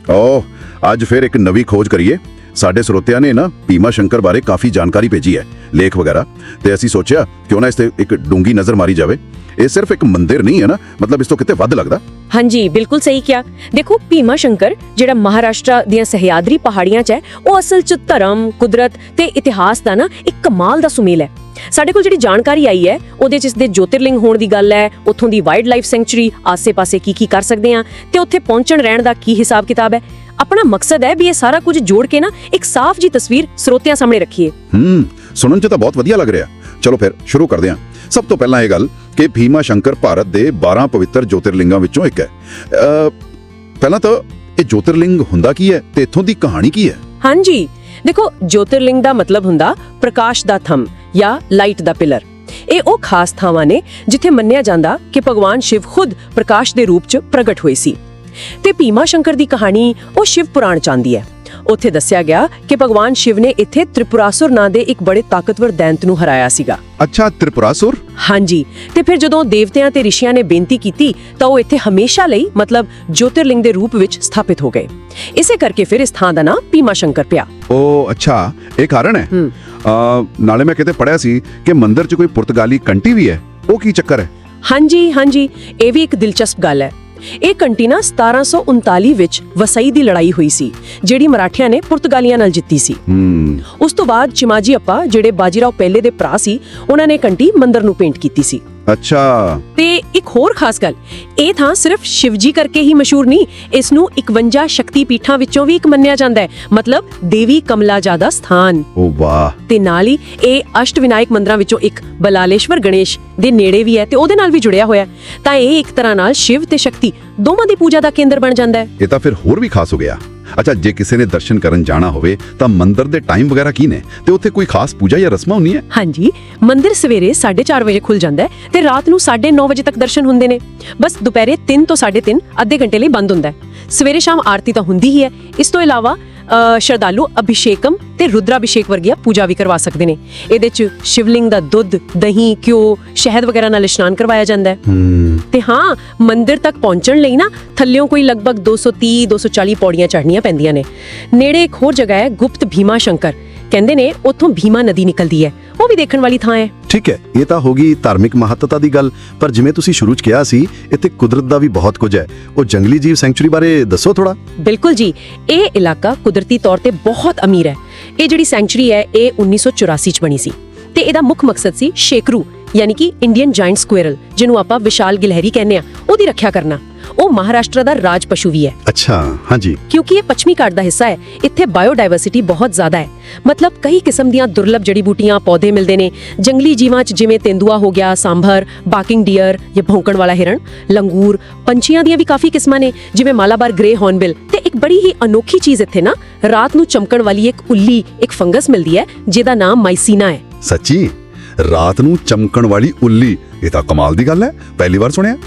ਓ ਅੱਜ ਫਿਰ ਇੱਕ ਨਵੀਂ ਖੋਜ ਕਰੀਏ। ਸਾਡੇ ਸਰੋਤਿਆਂ ਨੇ ਨਾ ਭੀਮਾ ਸ਼ੰਕਰ ਬਾਰੇ ਕਾਫੀ ਜਾਣਕਾਰੀ ਭੇਜੀ ਹੈ, ਲੇਖ ਵਗੈਰਾ, ਤੇ ਅਸੀਂ ਸੋਚਿਆ ਕਿਉਂ ਨਾ ਇਸ ਤੇ ਇੱਕ ਡੂੰਗੀ ਨਜ਼ਰ ਮਾਰੀ ਜਾਵੇ। ਇਹ ਸਿਰਫ ਇੱਕ ਮੰਦਿਰ ਨਹੀਂ ਹੈ ਨਾ, ਮਤਲਬ ਇਸ ਤੋਂ ਕਿਤੇ ਵੱਧ ਲੱਗਦਾ। ਹਾਂਜੀ, ਬਿਲਕੁਲ ਸਹੀ ਕਿਹਾ। ਦੇਖੋ, ਭੀਮਾ ਸ਼ੰਕਰ ਜਿਹੜਾ ਮਹਾਰਾਸ਼ਟਰ ਦੀਆਂ ਸਹਿਯਾਦਰੀ ਪਹਾੜੀਆਂ 'ਚ ਹੈ, ਉਹ ਅਸਲ 'ਚ ਧਰਮ, ਕੁਦਰਤ ਤੇ ਇਤਿਹਾਸ ਦਾ ਨਾ ਇੱਕ ਕਮਾਲ ਦਾ ਸੁਮੇਲ ਹੈ। ਸਾਡੇ ਕੋਲ ਜਿਹੜੀ ਜਾਣਕਾਰੀ ਆਈ ਹੈ ਉਹਦੇ 'ਚ ਇਸ ਦੇ ਜੋਤਿਰਲਿੰਗ ਹੋਣ ਦੀ ਗੱਲ ਹੈ, ਉੱਥੋਂ ਦੀ ਵਾਈਲਡ ਲਾਈਫ ਸੈਂਚੁਰੀ, ਆਸੇ-ਪਾਸੇ ਕੀ ਕਰ ਸਕਦੇ ਆ ਤੇ ਉੱਥੇ ਪਹੁੰਚਣ ਰਹਿਣ ਦਾ ਕੀ ਹਿਸਾਬ ਕਿਤਾਬ ਹੈ। ਆਪਣਾ ਮਕਸਦ ਹੈ ਵੀ ਇਹ ਸਾਰਾ ਕੁਝ ਜੋੜ ਕੇ ਨਾ ਇੱਕ ਸਾਫ਼ ਜੀ ਤਸਵੀਰ ਸਰੋਤਿਆਂ ਸਾਹਮਣੇ ਰੱਖੀਏ। ਸੁਣਨ 'ਚ ਤਾਂ ਬਹੁਤ ਵਧੀਆ ਲੱਗ ਰਿਹਾ। ਚਲੋ ਫਿਰ ਸ਼ੁਰੂ ਕਰਦੇ ਹਾਂ। ਸਭ ਤੋਂ ਪਹਿਲਾਂ ਇਹ ਗੱਲ ਕਿ ਭੀਮਾ ਸ਼ੰਕਰ ਭਾਰਤ ਦੇ 12 ਪਵਿੱਤਰ ਜੋਤਿਰਲਿੰਗਾਂ ਵਿੱਚੋਂ ਇੱਕ ਹੈ। ਪਹਿਲਾਂ ਤਾਂ ਇਹ ਜੋਤਿਰਲਿੰਗ ਹੁੰਦਾ ਕੀ ਹੈ ਤੇ ਇੱਥੋਂ ਦੀ ਕਹਾਣੀ ਕੀ ਹੈ? ਹਾਂਜੀ, ਦੇਖੋ, ਜੋਤਿਰਲਿੰਗ ਦਾ ਮਤਲਬ ਹੁੰਦਾ ਪ੍ਰਕਾਸ਼ ਦਾ ਥੰਮ ਜਾਂ ਲਾਈਟ ਦਾ ਪਿਲਰ। ਇਹ ਉਹ ਖਾਸ ਥਾਵਾਂ ਨੇ ਜਿੱਥੇ ਮੰਨਿਆ ਜਾਂਦਾ ਕਿ ਭਗਵਾਨ ਸ਼ਿਵ ਖੁਦ ਪ੍ਰਕਾਸ਼ ਦੇ ਰੂਪ 'ਚ ਪ੍ਰਗਟ ਹੋਏ ਸੀ। ਤੇ ਭੀਮਾ ਸ਼ੰਕਰ ਦੀ ਕਹਾਣੀ ਉਹ ਸ਼ਿਵ ਪੁਰਾਣ 'ਚ ਆਉਂਦੀ ਹੈ। ਉੱਥੇ ਦੱਸਿਆ ਗਿਆ ਕਿ ਭਗਵਾਨ ਸ਼ਿਵ ਨੇ ਇੱਥੇ ਤ੍ਰਿਪੁਰਾਸੁਰ ਨਾਂ ਦੇ ਇੱਕ ਬੜੇ ਤਾਕਤਵਰ ਦੈਂਤ ਨੂੰ ਹਰਾਇਆ ਸੀਗਾ। ਅੱਛਾ, ਤ੍ਰਿਪੁਰਾਸੁਰ? ਹਾਂਜੀ, ਤੇ ਫਿਰ ਜਦੋਂ ਦੇਵਤਿਆਂ ਤੇ ਰਿਸ਼ੀਆਂ ਨੇ ਬੇਨਤੀ ਕੀਤੀ ਤਾਂ ਉਹ ਇੱਥੇ ਹਮੇਸ਼ਾ ਲਈ ਮਤਲਬ ਜੋਤਿਰਲਿੰਗ ਦੇ ਰੂਪ ਵਿੱਚ ਸਥਾਪਿਤ ਹੋ ਗਏ। ਇਸੇ ਕਰਕੇ ਫਿਰ ਇਸ ਥਾਂ ਦਾ ਨਾਮ ਭੀਮਾ ਸ਼ੰਕਰ ਪਿਆ। ਓ ਅੱਛਾ, ਇਹ ਕਾਰਨ ਹੈ। ਨਾਲੇ ਮੈਂ ਕਿਤੇ ਪੜਿਆ ਸੀ ਕਿ ਮੰਦਿਰ 'ਚ ਕੋਈ ਪੁਰਤਗਾਲੀ ਕੰਟੀ ਵੀ ਹੈ। ਉਹ ਕੀ ਚੱਕਰ ਹੈ? ਹਾਂਜੀ, ਇਹ ਵੀ ਇੱਕ ਦਿਲਚਸਪ ਗੱਲ ਹੈ। ਇਹ ਕੰਟੀ ਨਾ 1739 ਵਿੱਚ ਵਸਈ ਦੀ ਲੜਾਈ ਹੋਈ ਸੀ, ਜਿਹੜੀ ਮਰਾਠਿਆਂ ਨੇ ਪੁਰਤਗਾਲੀਆਂ ਨਾਲ ਜਿੱਤੀ ਸੀ। ਉਸ ਤੋਂ ਬਾਅਦ ਚਿਮਾਜੀ ਅੱਪਾ, ਜਿਹੜੇ ਬਾਜੀਰਾਓ ਪਹਿਲੇ ਦੇ ਭਰਾ ਸੀ, ਉਹਨਾਂ ਨੇ ਕੰਟੀ ਮੰਦਿਰ ਨੂੰ ਪੇਂਟ ਕੀਤੀ ਸੀ। ਅੱਛਾ। ਤੇ ਇੱਕ ਹੋਰ ਖਾਸ ਗੱਲ, ਇਹ ਥਾਂ ਸਿਰਫ ਸ਼ਿਵਜੀ ਕਰਕੇ ਹੀ ਮਸ਼ਹੂਰ ਨਹੀਂ, ਇਸ ਨੂੰ 51 ਸ਼ਕਤੀ ਪੀਠਾਂ ਵਿੱਚੋਂ ਵੀ ਇੱਕ ਮੰਨਿਆ ਜਾਂਦਾ ਹੈ, ਮਤਲਬ ਦੇਵੀ ਕਮਲਾਜਾ ਦਾ ਸਥਾਨ। ਓ ਵਾਹ। ਤੇ ਨਾਲ ਹੀ ਇਹ ਅਸ਼ਟ ਵਿਨਾਇਕ ਮੰਦਰਾਂ ਵਿੱਚੋਂ ਇੱਕ ਬਲਾਲੇਸ਼ਵਰ ਗਣੇਸ਼ ਦੇ ਨੇੜੇ ਵੀ ਹੈ ਤੇ ਉਹਦੇ ਨਾਲ ਵੀ ਜੁੜਿਆ ਹੋਇਆ, ਤਾਂ ਇਹ ਇੱਕ ਤਰ੍ਹਾਂ ਨਾਲ ਸ਼ਿਵ ਤੇ ਸ਼ਕਤੀ ਦੋਵਾਂ ਦੀ ਪੂਜਾ ਦਾ ਕੇਂਦਰ ਬਣ ਜਾਂਦਾ ਹੈ। ਇਹ ਤਾਂ ਫਿਰ ਹੋਰ ਵੀ ਖਾਸ ਹੋ ਗਿਆ। ਅੱਛਾ, ਜੇ ਕਿਸੇ ਨੇ ਦਰਸ਼ਨ ਕਰਨ ਜਾਣਾ ਹੋਵੇ ਤਾਂ ਮੰਦਿਰ ਦੇ ਟਾਈਮ ਵਗੈਰਾ ਕੀ ਨੇ ਤੇ ਉੱਥੇ ਕੋਈ ਖਾਸ ਪੂਜਾ ਜਾਂ ਰਸਮਾਂ ਹੁੰਦੀਆਂ? ਹਾਂਜੀ, ਮੰਦਿਰ ਸਵੇਰੇ 4:30 ਵਜੇ ਖੁੱਲ ਜਾਂਦਾ ਹੈ ਤੇ ਰਾਤ ਨੂੰ 9:30 ਵਜੇ ਤੱਕ ਦਰਸ਼ਨ ਹੁੰਦੇ ਨੇ। ਬਸ ਦੁਪਹਿਰੇ 3 ਤੋਂ 3:30 ਅੱਧੇ ਘੰਟੇ ਲਈ ਬੰਦ ਹੁੰਦਾ ਹੈ। ਸਵੇਰੇ ਸ਼ਾਮ ਆਰਤੀ ਤਾਂ ਹੁੰਦੀ ਹੀ ਹੈ। ਇਸ ਤੋਂ ਇਲਾਵਾ ਸ਼ਰਧਾਲੂ ਅਭਿਸ਼ੇਕਮ ਤੇ ਰੁਦਰਾਭਿਸ਼ੇਕ ਵਰਗੀਆਂ ਪੂਜਾ ਵੀ ਕਰਵਾ ਸਕਦੇ ਨੇ। ਇਹਦੇ 'ਚ ਸ਼ਿਵਲਿੰਗ ਦਾ ਦੁੱਧ, ਦਹੀਂ, ਘਿਓ, ਸ਼ਹਿਦ ਵਗੈਰਾ ਨਾਲ ਇਸ਼ਨਾਨ ਕਰਵਾਇਆ ਜਾਂਦਾ ਹੈ। ਤੇ ਹਾਂ, ਮੰਦਿਰ ਤੱਕ ਪਹੁੰਚਣ ਲਈ ਨਾ ਥੱਲਿਓਂ ਕੋਈ ਲਗਭਗ 230-240 ਪੌੜੀਆਂ ਚੜ੍ਹਨੀਆਂ ਪੈਂਦੀਆਂ ਨੇ। ਨੇੜੇ ਇੱਕ ਹੋਰ ਜਗ੍ਹਾ ਹੈ ਗੁਪਤ ਭੀਮਾ ਸ਼ੰਕਰ, ਕਹਿੰਦੇ ਨੇ ਉੱਥੋਂ ਭੀਮਾ ਨਦੀ ਨਿਕਲਦੀ ਹੈ, ਉਹ ਵੀ ਦੇਖਣ ਵਾਲੀ ਥਾਂ ਹੈ। ਠੀਕ ਹੈ, ਇਹ ਤਾਂ ਹੋਗੀ ਧਾਰਮਿਕ ਮਹੱਤਤਾ ਦੀ ਗੱਲ, ਪਰ ਜਿਵੇਂ ਤੁਸੀਂ ਸ਼ੁਰੂ 'ਚ ਕਿਹਾ ਸੀ, ਇੱਥੇ ਕੁਦਰਤ ਦਾ ਵੀ ਬਹੁਤ ਕੁਝ ਹੈ। ਉਹ ਜੰਗਲੀ ਜੀਵ ਸੈਂਚੁਰੀ ਬਾਰੇ ਦੱਸੋ ਥੋੜਾ। ਬਿਲਕੁਲ ਜੀ, ਇਹ ਇਲਾਕਾ ਕੁਦਰਤੀ ਤੌਰ ਤੇ ਬਹੁਤ ਅਮੀਰ ਹੈ। ਇਹ ਜਿਹੜੀ ਸੈਂਚੁਰੀ ਹੈ, ਇਹ 1984 'ਚ ਬਣੀ ਸੀ ਤੇ ਇਹਦਾ ਮੁੱਖ ਮਕਸਦ ਸੀ ਸ਼ੇਕਰੂ, ਯਾਨੀ ਕਿ ਇੰਡੀਅਨ ਜਾਇੰਟ ਸਕੁਇਰਲ, ਜਿਹਨੂੰ ਆਪਾਂ ਵਿਸ਼ਾਲ ਗਿਲਹਰੀ ਕਹਿੰਦੇ ਆ, ਉਹਦੀ ਰੱਖਿਆ ਕਰਨਾ। ਉਹ ਮਹਾਰਾਸ਼ਟਰ ਦਾ ਰਾਜ ਪਸ਼ੂ ਵੀ ਹੈ। ਅੱਛਾ, ਹਾਂਜੀ। ਕਿਉਂਕਿ ਇਹ ਪੱਛਮੀ ਘਾਟ ਦਾ ਹਿੱਸਾ ਹੈ, ਇੱਥੇ ਬਾਇਓਡਾਇਵਰਸਿਟੀ ਬਹੁਤ ਜ਼ਿਆਦਾ ਹੈ। ਮਤਲਬ ਕਈ ਕਿਸਮ ਦੀਆਂ ਦੁਰਲਭ ਜੜੀ ਬੂਟੀਆਂ, ਪੌਦੇ ਮਿਲਦੇ ਨੇ। ਜੰਗਲੀ ਜੀਵਾਂ 'ਚ ਜਿਵੇਂ ਤੇਂਦੂਆ ਹੋ ਗਿਆ, ਸਾਂਭਰ, ਬਾਕਿੰਗ ਡੀਅਰ ਜਾਂ ਭੌਂਕਣ ਵਾਲਾ ਹਿਰਨ, ਲੰਗੂਰ। ਪੰਛੀਆਂ ਦੀਆਂ ਵੀ ਕਾਫੀ ਕਿਸਮਾਂ ਨੇ, ਜਿਵੇਂ ਮਾਲਾਬਾਰ ਗ੍ਰੇ ਹੌਰਨਬਿਲ। ਤੇ ਇੱਕ ਬੜੀ ਹੀ ਅਨੋਖੀ ਚੀਜ਼ ਇੱਥੇ ਨਾ ਰਾਤ ਨੂੰ ਚਮਕਣ ਵਾਲੀ ਇੱਕ ਉੱਲੀ, ਇੱਕ ਫੰਗਸ ਮਿਲਦੀ ਹੈ, ਜਿਹਦਾ ਨਾਮ ਮਾਈਸੀਨਾ ਹੈ। ਸੱਚੀ? ਰਾਤ ਨੂੰ ਚਮਕਣ ਵਾਲੀ ਉੱਲੀ? ਇਹ ਤਾਂ ਕਮਾਲ ਦੀ ਗੱਲ ਹੈ, ਪਹਿਲੀ ਵਾਰ ਸੁਣਿਆ।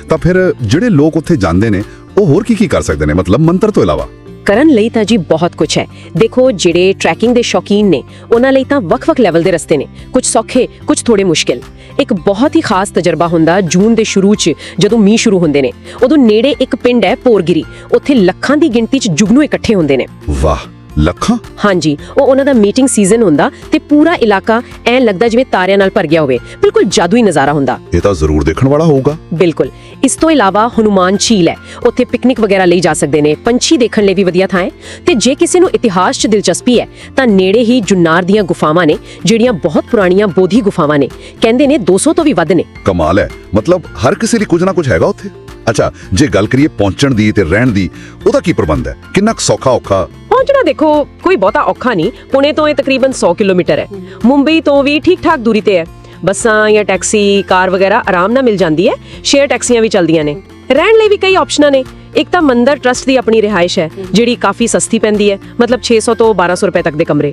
ਤਾਂ ਫਿਰ ਜਿਹੜੇ ਲੋਕ ਉੱਥੇ ਜਾਂਦੇ ਨੇ ਉਹ ਹੋਰ ਕੀ ਕਰ ਸਕਦੇ ਨੇ, ਮਤਲਬ ਮੰਤਰ ਤੋਂ ਇਲਾਵਾ? ਕਰਨ ਲਈ ਤਾਂ ਜੀ ਬਹੁਤ ਕੁਝ ਹੈ। ਦੇਖੋ, ਜਿਹੜੇ ਟਰੈਕਿੰਗ ਦੇ ਸ਼ੌਕੀਨ ਨੇ ਉਹਨਾਂ ਲਈ ਤਾਂ ਵੱਖ-ਵੱਖ ਲੈਵਲ ਦੇ ਰਸਤੇ ਨੇ, ਕੁਝ ਸੌਖੇ, ਕੁਝ ਥੋੜੇ ਮੁਸ਼ਕਿਲ। ਇੱਕ ਬਹੁਤ ਹੀ ਖਾਸ ਤਜਰਬਾ ਹੁੰਦਾ ਜੂਨ ਦੇ ਸ਼ੁਰੂ 'ਚ, ਜਦੋਂ ਮੀਂਹ ਸ਼ੁਰੂ ਹੁੰਦੇ ਨੇ। ਉਦੋਂ ਨੇੜੇ ਇੱਕ ਪਿੰਡ ਹੈ ਪੋਰਗਿਰੀ, ਉੱਥੇ ਲੱਖਾਂ ਦੀ ਗਿਣਤੀ 'ਚ ਜੁਗਨੂ ਇਕੱਠੇ ਹੁੰਦੇ ਨੇ। ਵਾਹ, ਲੱਖਾਂ? ਹਾਂਜੀ, ਉਹ ਉਹਨਾਂ ਦਾ ਮੀਟਿੰਗ ਸੀਜ਼ਨ ਹੁੰਦਾ ਤੇ ਪੂਰਾ ਇਲਾਕਾ ਐਂ ਲੱਗਦਾ ਜਿਵੇਂ ਤਾਰਿਆਂ ਨਾਲ ਭਰ ਗਿਆ ਹੋਵੇ। ਬਿਲਕੁਲ ਜਾਦੂਈ ਨਜ਼ਾਰਾ ਹੁੰਦਾ। ਇਹ ਤਾਂ ਜ਼ਰੂਰ ਦੇਖਣ ਵਾਲਾ ਹੋਊਗਾ। ਬਿਲਕੁਲ। ਇਸ ਤੋਂ ਇਲਾਵਾ ਹਨੂਮਾਨ ਝੀਲ ਹੈ, ਉੱਥੇ ਪਿਕਨਿਕ ਵਗੈਰਾ ਲਈ ਜਾ ਸਕਦੇ ਨੇ। ਪੰਛੀ ਦੇਖਣ ਲਈ ਵੀ ਵਧੀਆ ਥਾਂ ਹੈ। ਤੇ ਜੇ ਕਿਸੇ ਨੂੰ ਇਤਿਹਾਸ 'ਚ ਦਿਲਚਸਪੀ ਹੈ ਤਾਂ ਨੇੜੇ ਹੀ ਜੁਨਾਰ ਦੀਆਂ ਗੁਫਾਵਾਂ ਨੇ, ਜਿਹੜੀਆਂ ਬਹੁਤ ਪੁਰਾਣੀਆਂ ਬੋਧੀ ਗੁਫਾਵਾਂ ਨੇ। ਕਹਿੰਦੇ ਨੇ 200 ਤੋਂ ਵੀ ਵੱਧ ਨੇ। ਕਮਾਲ ਹੈ, ਮਤਲਬ ਹਰ ਕਿਸੇ ਲਈ ਕੁਝ ਨਾ ਕੁਝ ਹੈਗਾ ਉੱਥੇ। ਅੱਛਾ, ਜੇ ਗੱਲ ਕਰੀਏ ਪਹੁੰਚਣ ਦੀ ਤੇ ਰਹਿਣ ਦੀ, ਉਹਦਾ ਕੀ ਪ੍ਰਬੰਧ ਹੈ? ਕਿੰਨਾ ਸੌਖਾ ਔਖਾ? ਪਹੁੰਚਣਾ ਦੇਖੋ ਕੋਈ ਬਹੁਤਾ ਔਖਾ ਨਹੀਂ। ਪੁਣੇ ਤੋਂ ਇਹ ਤਕਰੀਬਨ 100 ਕਿਲੋਮੀਟਰ ਹੈ। ਮੁੰਬਈ ਤੋਂ ਵੀ ਠੀਕ-ਠਾਕ ਦੂਰੀ ਤੇ ਹੈ। ਬੱਸਾਂ ਜਾਂ ਟੈਕਸੀ, ਕਾਰ ਵਗੈਰਾ ਆਰਾਮ ਨਾਲ ਮਿਲ ਜਾਂਦੀ ਹੈ। ਸ਼ੇਅਰ ਟੈਕਸੀਆਂ ਵੀ ਚੱਲਦੀਆਂ ਨੇ। ਰਹਿਣ ਲਈ ਵੀ ਕਈ ਆਪਸ਼ਨਾਂ ਨੇ। ਇੱਕ ਤਾਂ ਮੰਦਰ ਟਰਸਟ ਦੀ ਆਪਣੀ ਰਿਹਾਇਸ਼ ਹੈ, ਜਿਹੜੀ ਕਾਫੀ ਸਸਤੀ ਪੈਂਦੀ ਹੈ, ਮਤਲਬ 600 ਤੋਂ 1200 ਰੁਪਏ ਤੱਕ ਦੇ ਕਮਰੇ।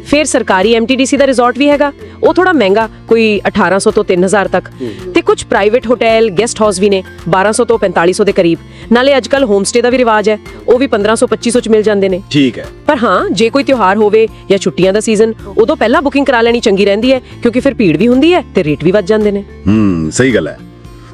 ਫਿਰ ਸਰਕਾਰੀ MTDC ਦਾ ਰਿਜ਼ੋਰਟ ਵੀ ਹੈਗਾ, ਉਹ ਥੋੜਾ ਮਹਿੰਗਾ, ਕੋਈ 1800 ਤੋਂ 3000 ਤੱਕ। ਤੇ ਕੁਝ ਪ੍ਰਾਈਵੇਟ ਹੋਟਲ, ਗੈਸਟ ਹਾਊਸ ਵੀ ਨੇ, 1200 ਤੋਂ 4500 ਦੇ ਕਰੀਬ। ਨਾਲੇ ਅੱਜਕੱਲ ਹੋਮ ਸਟੇ ਦਾ ਵੀ ਰਿਵਾਜ ਹੈ, ਉਹ ਵੀ 1500-2500 ਚ ਮਿਲ ਜਾਂਦੇ ਨੇ। ਠੀਕ ਹੈ। ਪਰ ਹਾਂ, ਜੇ ਕੋਈ ਤਿਉਹਾਰ ਹੋਵੇ ਜਾਂ ਛੁੱਟੀਆਂ ਦਾ ਸੀਜ਼ਨ, ਉਦੋਂ ਪਹਿਲਾਂ ਬੁਕਿੰਗ ਕਰਾ ਲੈਣੀ ਚੰਗੀ ਰਹਿੰਦੀ ਹੈ, ਕਿਉਂਕਿ ਫਿਰ ਭੀੜ ਵੀ ਹੁੰਦੀ ਹੈ ਤੇ ਰੇਟ ਵੀ ਵੱਧ ਜਾਂਦੇ ਨੇ। ਸਹੀ ਗੱਲ ਹੈ।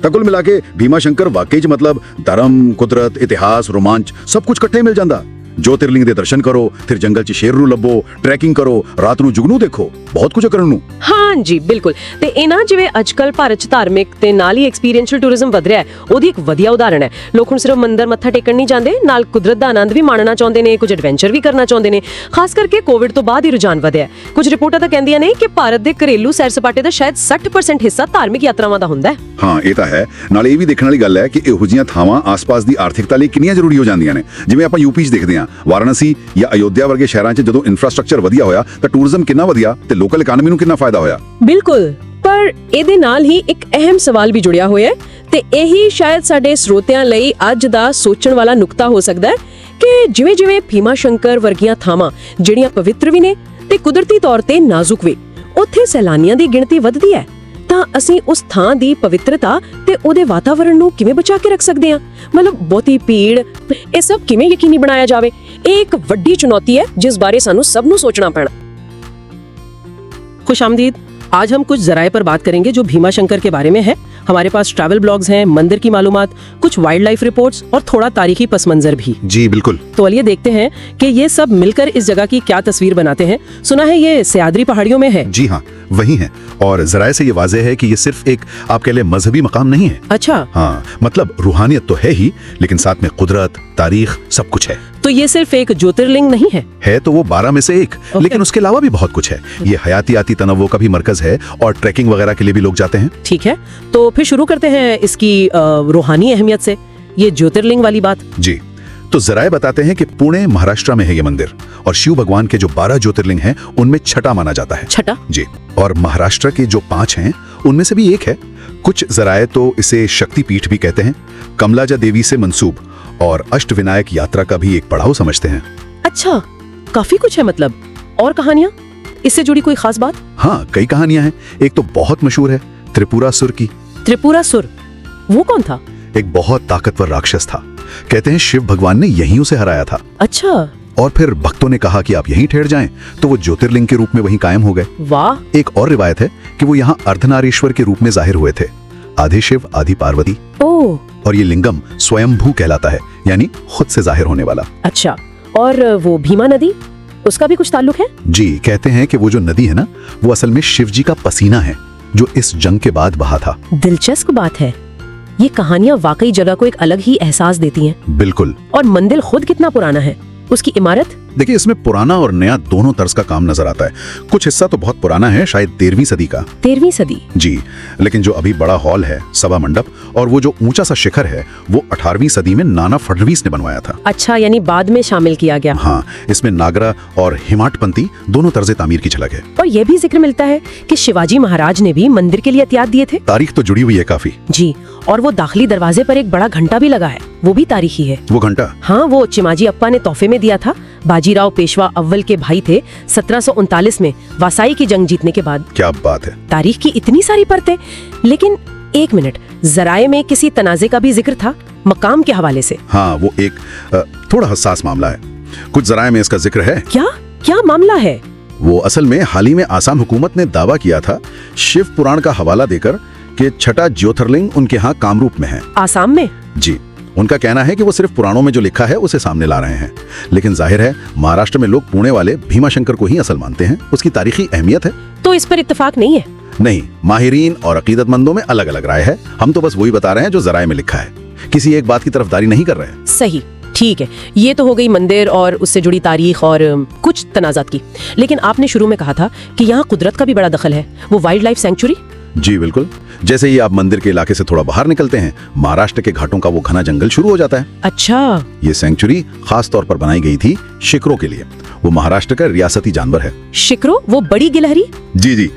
ਤਾਂ ਕੁੱਲ ਮਿਲਾ ਕੇ ਭੀਮਾ ਸ਼ੰਕਰ ਵਾਕਈ 'ਚ ਮਤਲਬ ਧਰਮ, ਕੁਦਰਤ, ਇਤਿਹਾਸ, ਰੋਮਾਂਚ ਸਭ ਕੁਝ ਇਕੱਠੇ ਮਿਲ ਜਾਂਦਾ। ज्योतिर्लिंग ਦੇ ਦਰਸ਼ਨ ਕਰੋ, ਫਿਰ ਜੰਗਲ 'ਚ ਸ਼ੇਰ ਨੂੰ ਲੱਭੋ, ਟਰੈਕਿੰਗ ਕਰੋ, ਰਾਤ ਨੂੰ ਜੁਗਨੂ ਦੇਖੋ, ਬਹੁਤ ਕੁਝ ਕਰਨ ਨੂੰ। ਹਾਂ ਜੀ ਬਿਲਕੁਲ। ਤੇ ਇਹਨਾਂ ਜਿਵੇਂ ਅੱਜਕੱਲ ਭਾਰਤ 'ਚ ਧਾਰਮਿਕ ਤੇ ਨਾਲ ਹੀ ਐਕਸਪੀਰੀਐਂਸ਼ੀਅਲ ਟੂਰਿਜ਼ਮ ਵਧ ਰਿਹਾ ਹੈ, ਉਹਦੀ ਇੱਕ ਵਧੀਆ ਉਦਾਹਰਣ ਹੈ। ਲੋਕ ਹੁਣ ਸਿਰਫ ਮੰਦਰ ਮੱਥਾ ਟੇਕਣ ਨਹੀਂ ਜਾਂਦੇ, ਨਾਲ ਕੁਦਰਤ ਦਾ ਆਨੰਦ ਵੀ ਮਾਣਨਾ ਚਾਹੁੰਦੇ ਨੇ, ਕੁਝ ਐਡਵੈਂਚਰ ਵੀ ਕਰਨਾ ਚਾਹੁੰਦੇ ਨੇ। ਖਾਸ ਕਰਕੇ ਕੋਵਿਡ ਤੋਂ ਬਾਅਦ ਹੀ ਰੁਝਾਨ ਵਧਿਆ ਹੈ। ਕੁਝ ਰਿਪੋਰਟਾਂ ਤਾਂ ਕਹਿੰਦੀਆਂ ਨੇ ਕਿ ਭਾਰਤ ਦੇ ਘਰੇਲੂ ਸੈਰ ਸਪਾਟੇ ਦਾ ਸ਼ਾਇਦ 60% ਹਿੱਸਾ ਧਾਰਮਿਕ ਯਾਤਰਾਵਾਂ ਦਾ ਹੁੰਦਾ ਹੈ। ਹਾਂ ਇਹ ਤਾਂ ਹੈ। ਨਾਲ ਇਹ ਵੀ ਦੇਖਣ ਵਾਲੀ ਗੱਲ ਹੈ ਕਿ ਇਹੋ ਜਿਹੀਆਂ ਥਾਵਾਂ ਆਸ-ਪਾਸ ਦੀ ਆਰਥਿਕਤਾ ਲਈ ਕਿੰਨੀਆਂ ਜ਼ਰੂਰੀ ਹੋ ਜਾਂਦੀਆਂ ਨੇ। ਜਿਵੇਂ ਆਪਾਂ ਯੂਪੀ 'ਚ ਦੇਖਦੇ ਹਾਂ, ਵਾਰਾਣਸੀ ਜਾਂ ਅਯੋਧਿਆ ਵਰਗੇ ਸ਼ਹਿਰਾਂ 'ਚ ਜਦੋਂ ਇਨਫਰਾਸਟ੍ਰਕਚਰ ਵਧੀਆ ਹੋਇਆ ਤਾਂ ਟੂਰਿਜ਼ਮ ਕਿੰਨਾ ਵਧੀਆ ਤੇ ਲੋਕਲ ਇਕਾਨਮੀ ਨੂੰ ਕਿੰਨਾ ਫਾਇਦਾ ਹੋਇਆ। ਬਿਲਕੁਲ, ਪਰ ਇਹਦੇ ਨਾਲ ਹੀ ਇੱਕ ਅਹਿਮ ਸਵਾਲ ਵੀ ਜੁੜਿਆ ਹੋਇਆ ਹੈ ਤੇ ਇਹੀ ਸ਼ਾਇਦ ਸਾਡੇ ਸਰੋਤਿਆਂ ਲਈ ਅੱਜ ਦਾ ਸੋਚਣ ਵਾਲਾ ਨੁਕਤਾ ਹੋ ਸਕਦਾ ਹੈ ਕਿ ਜਿਵੇਂ-ਜਿਵੇਂ ਭੀਮਾ ਸ਼ੰਕਰ ਵਰਗੀਆਂ ਥਾਵਾਂ ਜਿਹੜੀਆਂ ਪਵਿੱਤਰ ਵੀ ਨੇ ਤੇ ਕੁਦਰਤੀ ਤੌਰ ਤੇ ਨਾਜ਼ੁਕ ਵੀ, ਉੱਥੇ ਸੈਲਾਨੀਆਂ ਦੀ ਗਿਣਤੀ ਵੱਧਦੀ ਹੈ, ਤਾਂ ਅਸੀਂ ਉਸ ਥਾਂ ਦੀ ਪਵਿੱਤਰਤਾ ਤੇ ਉਹਦੇ ਵਾਤਾਵਰਣ ਨੂੰ ਕਿਵੇਂ ਬਚਾ ਕੇ ਰੱਖ ਸਕਦੇ ਹਾਂ? ਮਤਲਬ ਬਹੁਤੀ ਭੀੜ, ਇਹ ਸਭ ਕਿਵੇਂ ਯਕੀਨੀ ਬਣਾਇਆ ਜਾਵੇ? ਇਹ ਇੱਕ ਵੱਡੀ ਚੁਣੌਤੀ ਹੈ जिस बारे ਸਾਨੂੰ ਸਭ ਨੂੰ सोचना पड़ना। खुशामदीद, आज हम कुछ जराए पर बात करेंगे जो भीमा शंकर के बारे में है। हमारे पास ट्रैवल ब्लॉग्स हैं, मंदिर की मालूमात, कुछ वाइल्ड लाइफ रिपोर्ट्स और थोड़ा तारीखी पस मंजर भी। जी बिल्कुल। तो आइए देखते हैं कि ये सब मिलकर इस जगह की क्या तस्वीर बनाते हैं। सुना है ये सह्याद्री पहाड़ियों में है। जी हाँ, वही है। और जराए से ये वाज़ेह है कि ये सिर्फ एक आप कह ले मजहबी मकाम नहीं है। अच्छा। हाँ, मतलब रूहानियत तो है ही, लेकिन साथ में कुदरत, तारीख सब कुछ है। तो ये सिर्फ एक ज्योतिर्लिंग नहीं है तो वो 12 में से एक, लेकिन उसके अलावा भी बहुत कुछ है। ये हयातियाती तनव्वो का भी मरकज है और ट्रैकिंग वगैरह के लिए भी लोग जाते हैं। ठीक है, तो फिर शुरू करते हैं इसकी रूहानी अहमियत से, ये ज्योतिर्लिंग वाली बात। जी, तो जराए बताते हैं कि पुणे महाराष्ट्र में है ये मंदिर, और शिव भगवान के जो 12 ज्योतिर्लिंग हैं उनमें छठा माना जाता है। छठा? जी। और महाराष्ट्र के जो 5 हैं उनमें से भी एक है। कुछ जराए तो इसे शक्तिपीठ भी कहते हैं, कमलाजा देवी से मंसूब, और अष्टविनायक यात्रा का भी एक पड़ाव समझते हैं। अच्छा, काफी कुछ है मतलब। और कहानियां इससे जुड़ी कोई खास बात? हाँ, कई कहानियां हैं। एक तो बहुत मशहूर है, त्रिपुरासुर की। त्रिपुरासुर वो कौन था? एक बहुत ताकतवर राक्षस था। कहते हैं शिव भगवान ने यहीं उसे हराया था। अच्छा। और फिर भक्तों ने कहा कि आप यहीं ठहर जाएं, तो वो ज्योतिर्लिंग के रूप में वहीं कायम हो गए। वाह। एक और रिवायत है कि वो यहाँ अर्धनारीश्वर के रूप में जाहिर हुए थे, आधे शिव आधी पार्वती। ओह। और ये लिंगम स्वयंभू कहलाता है, यानी खुद से जाहिर होने वाला। अच्छा, और वो भीमा नदी, उसका भी कुछ ताल्लुक है? जी, कहते हैं कि वो जो नदी है ना, वो असल में शिव जी का पसीना है जो इस जंग के बाद बहा था। दिलचस्प बात है। ये कहानियां वाकई जगह को एक अलग ही एहसास देती हैं। बिल्कुल। और मंदिर खुद कितना पुराना है, उसकी इमारत? देखिए, इसमें पुराना और नया दोनों तर्ज का काम नजर आता है। कुछ हिस्सा तो बहुत पुराना है, शायद 13वीं सदी का। 13वीं सदी? जी, लेकिन जो अभी बड़ा हॉल है, सभा मंडप, और वो जो ऊंचा सा शिखर है, वो 18वीं सदी में नाना फडणवीस ने बनवाया था। अच्छा, यानी बाद में शामिल किया गया। हाँ, इसमें नागरा और हिमाटपंथी दोनों तर्ज तामीर की झलक है। और ये भी जिक्र मिलता है कि शिवाजी महाराज ने भी मंदिर के लिए एहतियात दिए थे। तारीख तो जुड़ी हुई है काफी। जी, और वो दाखिली दरवाजे पर एक बड़ा घंटा भी लगा है, वो भी तारीखी है। वो घंटा? हाँ, वो चिमाजी अप्पा ने तोहफे में दिया था। बाजीराव पेशवा अव्वल के भाई थे 1739 में वासाई की जंग जीतने के बाद। क्या बात है। तारीख की इतनी सारी परतें। लेकिन एक मिनट, जराए में किसी तनाजे का भी जिक्र था मकाम के हवाले से। हाँ, वो एक थोड़ा हसास मामला है। कुछ जराए में इसका जिक्र है। क्या क्या मामला है? वो असल में हाल ही में आसाम हुकूमत ने दावा किया था शिव पुराण का हवाला देकर कि छठा ज्योतिर्लिंग उनके यहाँ कामरूप में है। आसाम में? जी, उनका कहना है कि वो सिर्फ पुराणों में जो लिखा है उसे सामने ला रहे हैं, लेकिन जाहिर है महाराष्ट्र में लोग पुणे वाले भीमा शंकर को ही असल मानते हैं। उसकी तारीखी अहमियत है। तो इस पर इत्तेफाक नहीं है? नहीं, माहिरीन और अकीदतमंदों में अलग अलग राय है। हम तो बस वही बता रहे हैं जो जराए में लिखा है, किसी एक बात की तरफदारी नहीं कर रहे हैं। सही, ठीक है। ये तो हो गई मंदिर और उससे जुड़ी तारीख और कुछ तनाजात की। लेकिन आपने शुरू में कहा था कि यहाँ कुदरत का भी बड़ा दखल है, वो वाइल्ड लाइफ सेंचुरी। जी बिल्कुल। जैसे ही आप मंदिर के इलाके से थोड़ा बाहर निकलते हैं, महाराष्ट्र के घाटों का वो घना जंगल शुरू हो जाता है। अच्छा। ये सेंचुरी खास तौर पर बनाई गई थी शिकरों के लिए। वो महाराष्ट्र का रियासती जानवर है। शिकरो, वो बड़ी गिलहरी? जी जी,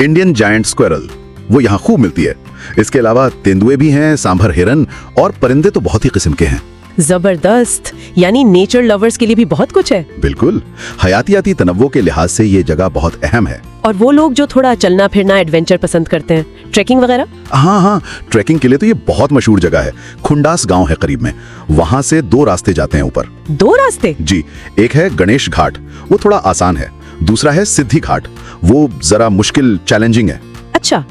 इंडियन जायंट स्क्वेरल, वो यहाँ खूब मिलती है। इसके अलावा तेंदुए भी हैं, सांभर हिरन, और परिंदे तो बहुत ही किस्म के हैं। जबरदस्त, यानी नेचर लवर्स के लिए भी बहुत कुछ है। बिल्कुल, हयातियाती तनव्वो के लिहाज से ये जगह बहुत अहम है। और वो लोग जो थोड़ा चलना फिरना एडवेंचर पसंद करते हैं, ट्रैकिंग वगैरह? हाँ हाँ, ट्रैकिंग के लिए तो ये बहुत मशहूर जगह है। खुंडास गांव है करीब में, वहां से 2 रास्ते जाते हैं ऊपर। 2 रास्ते? जी, एक है गणेश घाट, वो थोड़ा आसान है। दूसरा है सिद्धि घाट, वो जरा मुश्किल चैलेंजिंग है। अच्छा,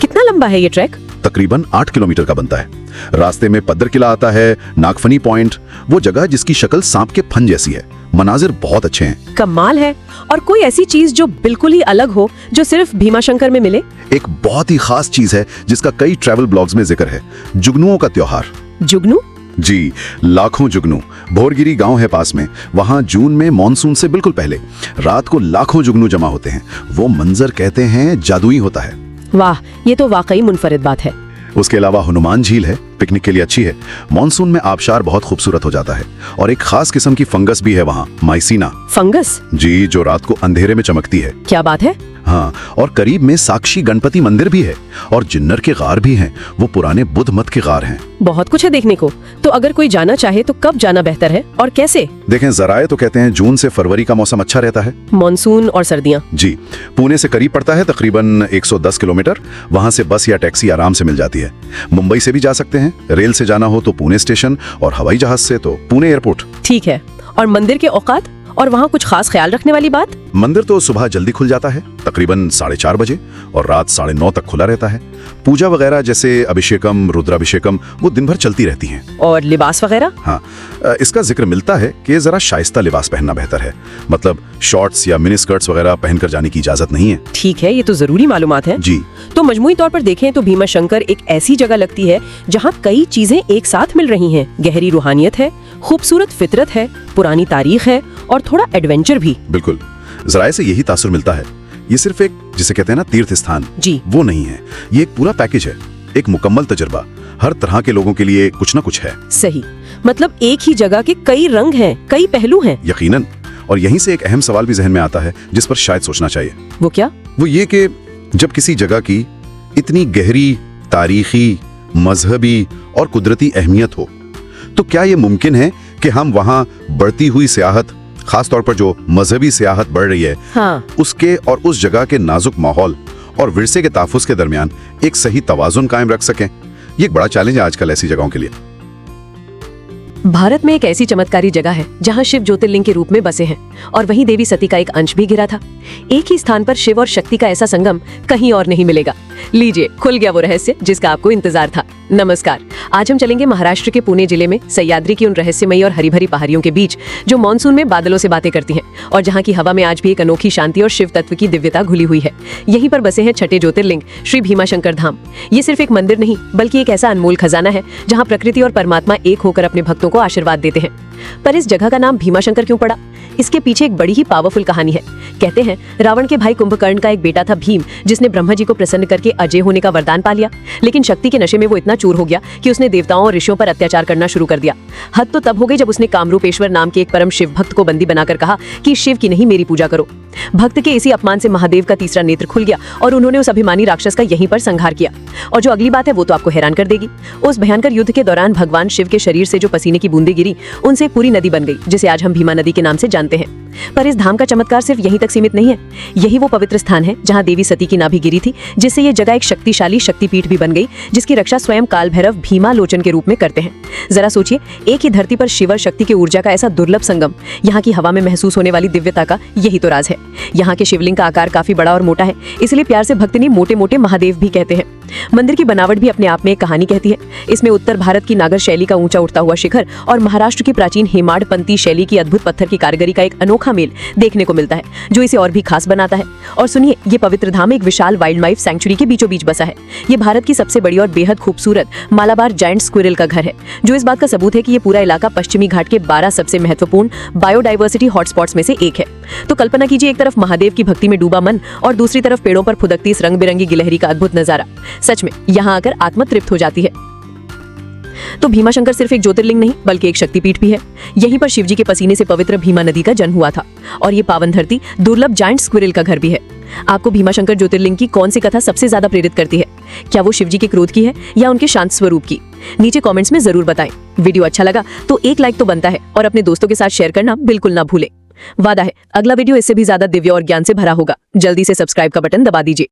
कितना लंबा है ये ट्रैक? तकरीबन 8 किलोमीटर का बनता है। रास्ते में पद्दर किला आता है, नागफनी पॉइंट, वो जगह जिसकी शक्ल सांप के फन जैसी है। मनाजिर बहुत अच्छे हैं। कमाल है। और कोई ऐसी चीज जो बिल्कुल ही अलग हो, जो सिर्फ भीमाशंकर में मिले? एक बहुत ही खास चीज है जिसका कई ट्रैवल ब्लॉग्स में जिक्र है, जुगनुओं का त्योहार। जुगनू? जी, लाखों जुगनू। भोरगिरी गांव है पास में, वहां जून में मॉनसून से बिल्कुल पहले रात को लाखों जुगनू जमा होते हैं। वो मंजर कहते हैं जादुई होता है। वाह, ये तो वाकई मुनफरिद बात है। उसके अलावा हनुमान झील है, पिकनिक के लिए अच्छी है। मॉनसून में आबशार बहुत खूबसूरत हो जाता है। और एक खास किस्म की फंगस भी है वहाँ, माइसीना। फंगस? जी, जो रात को अंधेरे में चमकती है। क्या बात है। हाँ, और करीब में साक्षी गणपति मंदिर भी है और जिन्नर के गार भी हैं। वो पुराने बुद्ध मत के गार हैं। बहुत कुछ है देखने को। तो अगर कोई जाना चाहे तो कब जाना बेहतर है और कैसे? देखें, जराए तो कहते हैं जून से फरवरी का मौसम अच्छा रहता है। मॉनसून और सर्दियाँ? जी, पुणे से करीब पड़ता है, तकरीबन 110 किलोमीटर। वहां से बस या टैक्सी आराम से मिल जाती है। मुंबई से भी जा सकते हैं। रेल से जाना हो तो पुणे स्टेशन, और हवाई जहाज से तो पुणे एयरपोर्ट। ठीक है। और मंदिर के औकात और वहाँ कुछ खास ख्याल रखने वाली बात? मंदिर तो सुबह जल्दी खुल जाता है, तकरीबन 4:30 बजे, और रात 9:30 तक खुला रहता है। पूजा वगैरह जैसे अभिषेकम, रुद्राभिषेकम, वो दिन भर चलती रहती हैं। और लिबास वगैरह? हाँ, इसका जिक्र मिलता है कि जरा शाइस्ता लिबास पहनना बेहतर है। मतलब शॉर्ट्स या मिनी स्कर्ट्स वगैरह पहनकर जाने की इजाजत नहीं है। ठीक है, ये तो जरूरी मालूमात है। जी। तो मजमूई तौर पर देखें तो भीमाशंकर एक ऐसी जगह लगती है जहाँ कई चीजें एक साथ मिल रही हैं। गहरी रूहानियत है, खूबसूरत फितरत है, पुरानी तारीख है और थोड़ा एडवेंचर भी। बिल्कुल, जराए से यही तासुर मिलता है। ये सिर्फ एक, जिसे कहते हैं ना, तीर्थ स्थान, जी, वो नहीं है। ये एक पूरा पैकेज है, एक मुकम्मल तजुर्बा। हर तरह के लोगों के लिए कुछ ना कुछ है। सही। मतलब एक ही जगह के कई रंग हैं, कई पहलू हैं। यकीनन। और यहीं से एक अहम सवाल भी जहन में आता है जिस पर शायद सोचना चाहिए। वो क्या? वो ये कि जब किसी जगह की इतनी गहरी तारीखी, मजहबी और कुदरती अहमियत हो, तो क्या ये मुमकिन है कि हम वहाँ बढ़ती हुई सियाहत, खास तौर पर जो मजहबी सियाहत बढ़ रही है, हाँ, उसके और उस जगह के नाजुक माहौल और विरसे के तहफ़्फ़ुज़ के दरमियान एक सही तवाज़ुन कायम रख सकें? ये एक बड़ा चैलेंज है आजकल ऐसी जगहों के लिए। भारत में एक ऐसी चमत्कारी जगह है जहां शिव ज्योतिर्लिंग के रूप में बसे हैं और वहीं देवी सती का एक अंश भी गिरा था। एक ही स्थान पर शिव और शक्ति का ऐसा संगम कहीं और नहीं मिलेगा। लीजिए, खुल गया वो रहस्य जिसका आपको इंतजार था। नमस्कार। आज हम चलेंगे महाराष्ट्र के पुणे जिले में सह्याद्री की उन रहस्यमयी और हरी भरी पहाड़ियों के बीच जो मानसून में बादलों से बातें करती हैं और जहां की हवा में आज भी एक अनोखी शांति और शिव तत्व की दिव्यता घुली हुई है। यहीं पर बसे हैं छठे ज्योतिर्लिंग श्री भीमाशंकर धाम। ये सिर्फ एक मंदिर नहीं बल्कि एक ऐसा अनमोल खजाना है जहाँ प्रकृति और परमात्मा एक होकर अपने भक्तों को आशीर्वाद देते हैं। पर इस जगह का नाम भीमाशंकर क्यों पड़ा? इसके पीछे एक बड़ी ही पावरफुल कहानी है। कहते हैं रावण के भाई कुंभकर्ण का एक बेटा था भीम, जिसने ब्रह्मा जी को प्रसन्न करके अजय होने का वरदान पा लिया। लेकिन शक्ति के नशे में वो इतना चूर हो गया कि उसने देवताओं और ऋषियों पर अत्याचार करना शुरू कर दिया। हद तो तब हो गई जब उसने कामरूपेश्वर नाम के एक परम शिव भक्त को बंदी बनाकर कहा कि शिव की नहीं मेरी पूजा करो। भक्त के इसी अपमान से महादेव का तीसरा नेत्र खुल गया और उन्होंने उस अभिमानी राक्षस का यहीं पर संहार किया। और जो अगली बात है वो तो आपको हैरान कर देगी। उस भयंकर युद्ध के दौरान भगवान शिव के शरीर से जो पसीने की बूंदें गिरी, उनसे एक पूरी नदी बन गई जिसे आज हम भीमा नदी के नाम से जानते हैं। पर इस धाम का चमत्कार सिर्फ यहीं तक सीमित नहीं है। यही वो पवित्र स्थान है जहां देवी सती की नाभि गिरी थी, जिससे ये जगह एक शक्तिशाली शक्तिपीठ भी बन गई, जिसकी रक्षा स्वयं काल भैरव भीमा लोचन के रूप में करते हैं। जरा सोचिए, एक ही धरती पर शिव और शक्ति की ऊर्जा का ऐसा दुर्लभ संगम। यहाँ की हवा में महसूस होने वाली दिव्यता का यही तो राज है। यहाँ के शिवलिंग का आकार काफी बड़ा और मोटा है, इसलिए प्यार से भक्त मोटे मोटे महादेव भी कहते हैं। मंदिर की बनावट भी अपने आप में एक कहानी कहती है। इसमें उत्तर भारत की नागर शैली का ऊंचा उठता हुआ शिखर और महाराष्ट्र की प्राचीन हेमाडपंती शैली की अद्भुत पत्थर की कारीगरी का एक अनोखा मेल देखने को मिलता है, जो इसे और भी खास बनाता है। और सुनिए, ये पवित्र धाम एक विशाल वाइल्ड लाइफ सैंक्चुरी के बीचों बीच बसा है। ये भारत की सबसे बड़ी और बेहद खूबसूरत मालाबार जायंट स्क्विरल का घर है, जो इस बात का सबूत है कि ये पूरा इलाका पश्चिमी घाट के 12 सबसे महत्वपूर्ण बायोडाइवर्सिटी हॉटस्पॉट्स में से एक है। तो कल्पना कीजिए, एक तरफ महादेव की भक्ति में डूबा मन और दूसरी तरफ पेड़ों पर फुदकती इस रंग बिरंगी गिलहरी का अद्भुत नजारा। सच में यहाँ आकर आत्मा तृप्त हो जाती है। तो भीमाशंकर सिर्फ एक ज्योतिर्लिंग नहीं बल्कि एक शक्तिपीठ भी है। यहीं पर शिवजी के पसीने से पवित्र भीमा नदी का जन्म हुआ था और ये पावन धरती दुर्लभ जायंट स्क्विरल का घर भी है। आपको भीमाशंकर ज्योतिर्लिंग की कौन सी कथा सबसे ज्यादा प्रेरित करती है? क्या वो शिवजी के क्रोध की है या उनके शांत स्वरूप की? नीचे कमेंट्स में जरूर बताएं। वीडियो अच्छा लगा तो एक लाइक तो बनता है और अपने दोस्तों के साथ शेयर करना बिल्कुल ना भूलें। वादा है अगला वीडियो इससे भी ज्यादा दिव्य और ज्ञान से भरा होगा। जल्दी से सब्सक्राइब का बटन दबा दीजिए।